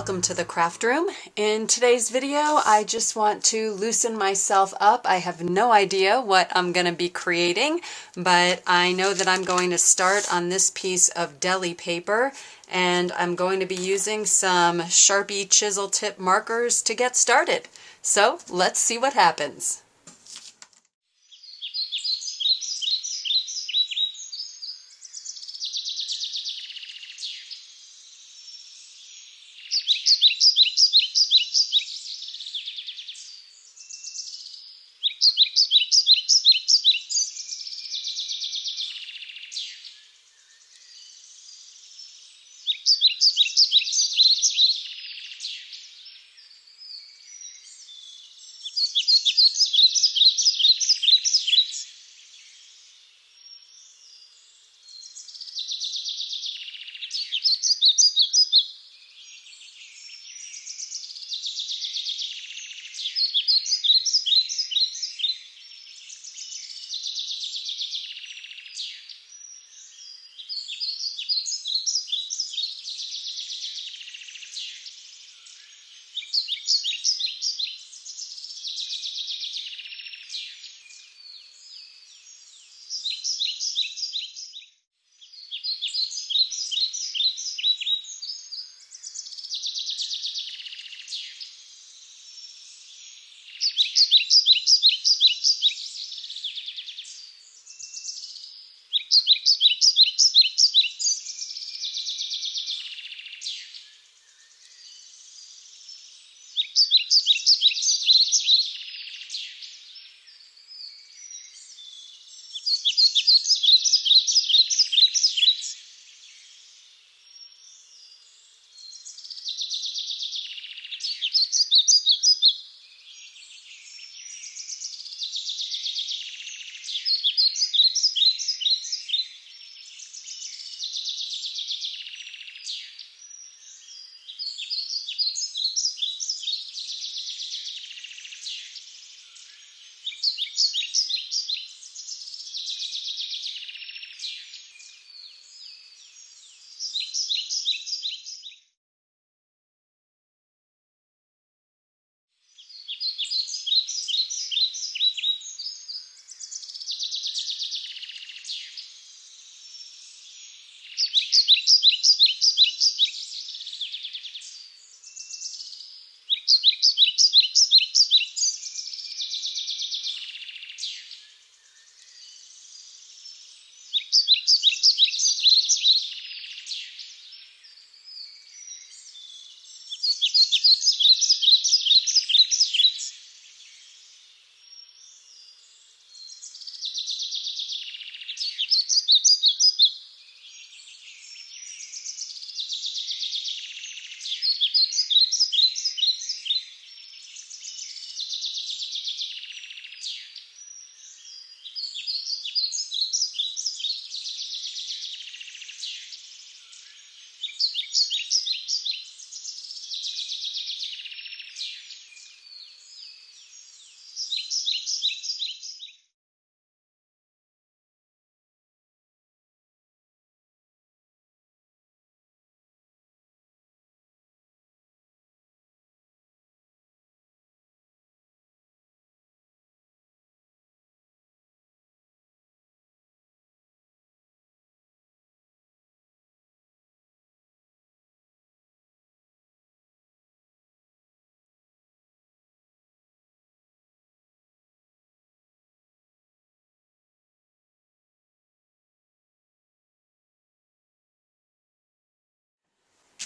welcome to the craft room. In today's video, I just want to loosen myself up. I have no idea what I'm going to be creating, but I know that I'm going to start on this piece of Deli paper, and I'm going to be using some Sharpie chisel tip markers to get started. So let's see what happens.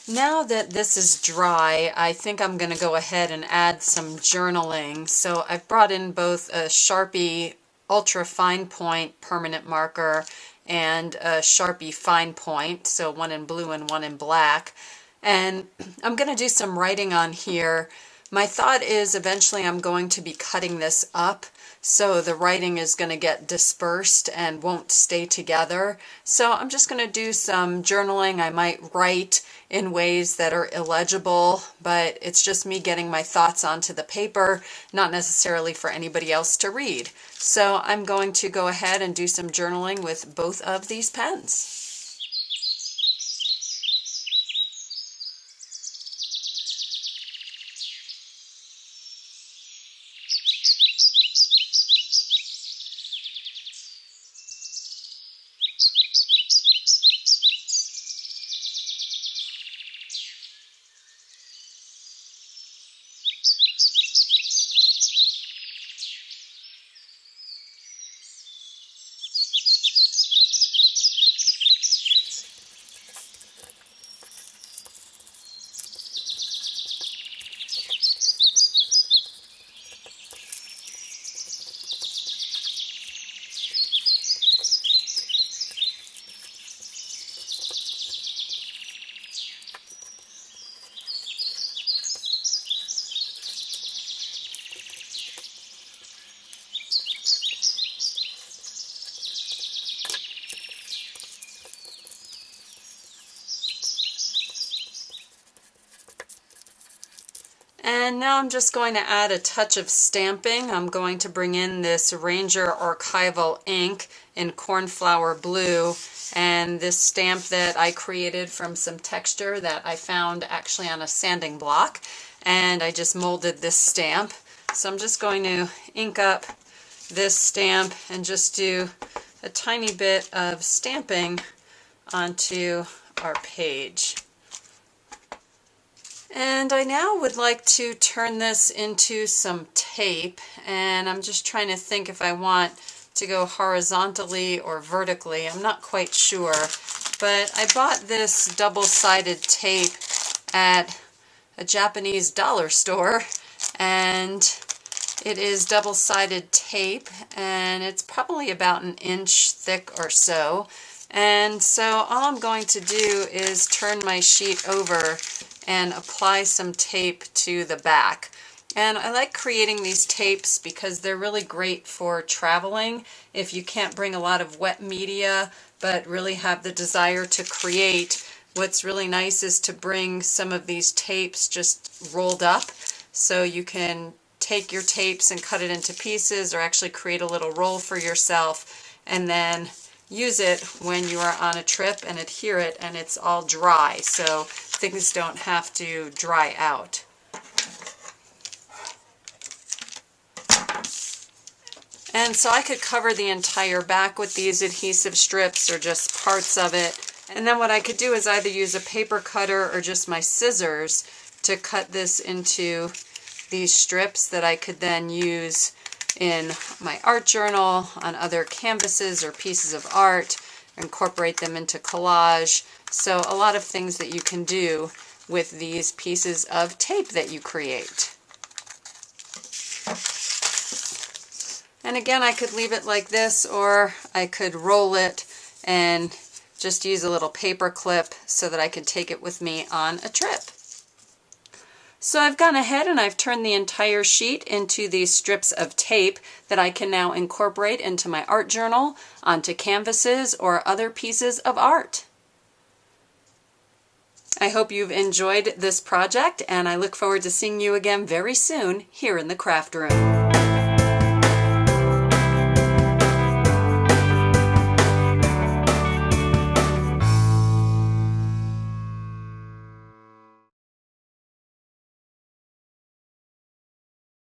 Now that this is dry, I think I'm going to go ahead and add some journaling. So I've brought in both a Sharpie Ultra Fine Point permanent marker and a Sharpie Fine Point, so one in blue and one in black. And I'm going to do some writing on here. My thought is eventually I'm going to be cutting this up, so the writing is going to get dispersed and won't stay together. So I'm just going to do some journaling. I might write in ways that are illegible, but it's just me getting my thoughts onto the paper, not necessarily for anybody else to read. So I'm going to go ahead and do some journaling with both of these pens. And now I'm just going to add a touch of stamping. I'm going to bring in this Ranger Archival ink in Cornflower Blue, and this stamp that I created from some texture that I found actually on a sanding block, and I just molded this stamp. So I'm just going to ink up this stamp and just do a tiny bit of stamping onto our page. And I now would like to turn this into some tape, and I'm just trying to think if I want to go horizontally or vertically. I'm not quite sure, but I bought this double-sided tape at a Japanese dollar store, and it is double-sided tape, and it's probably about an inch thick or so. And so all I'm going to do is turn my sheet over and apply some tape to the back. And I like creating these tapes because they're really great for traveling. If you can't bring a lot of wet media but really have the desire to create, what's really nice is to bring some of these tapes just rolled up, so you can take your tapes and cut it into pieces, or actually create a little roll for yourself and then use it when you are on a trip and adhere it, and it's all dry, so things don't have to dry out. And so I could cover the entire back with these adhesive strips or just parts of it. And then what I could do is either use a paper cutter or just my scissors to cut this into these strips that I could then use in my art journal, on other canvases or pieces of art, incorporate them into collage. So a lot of things that you can do with these pieces of tape that you create. And again, I could leave it like this, or I could roll it and just use a little paper clip so that I could take it with me on a trip. So I've gone ahead and I've turned the entire sheet into these strips of tape that I can now incorporate into my art journal, onto canvases, or other pieces of art. I hope you've enjoyed this project, and I look forward to seeing you again very soon here in the craft room.